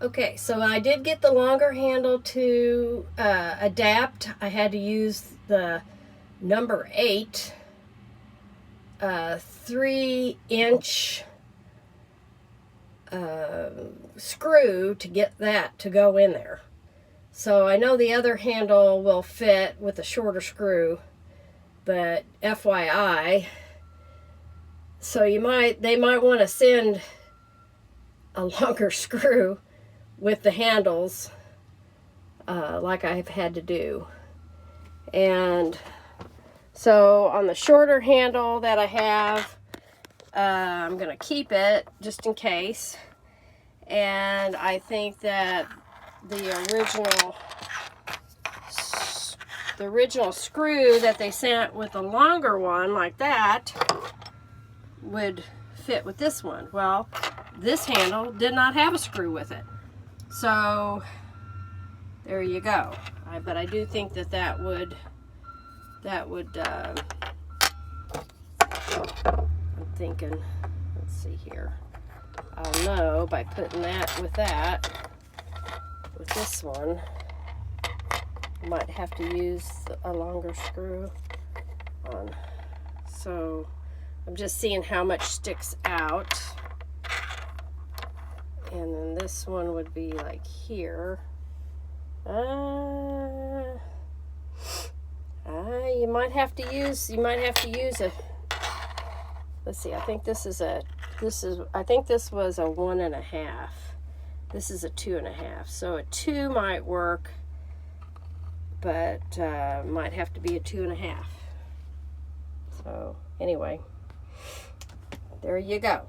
Okay, so I did get the longer handle to adapt. I had to use the number 8 3-inch screw to get that to go in there. So I know the other handle will fit with a shorter screw, but FYI, so they might want to send a longer screw with the handles, like I've had to do. And so on the shorter handle that I have, I'm going to keep it just in case. And I think that the original screw that they sent with a longer one like that would fit with this one. Well, this handle did not have a screw with it. So there you go. But I do think that would I'm thinking, let's see here. I'll know by putting that with this one. I might have to use a longer screw on. So I'm just seeing how much sticks out. And then this one would be like here. You might have to use a, let's see, I think this was a 1.5. This is a 2.5. So a 2 might work, but might have to be a 2.5. So anyway, there you go.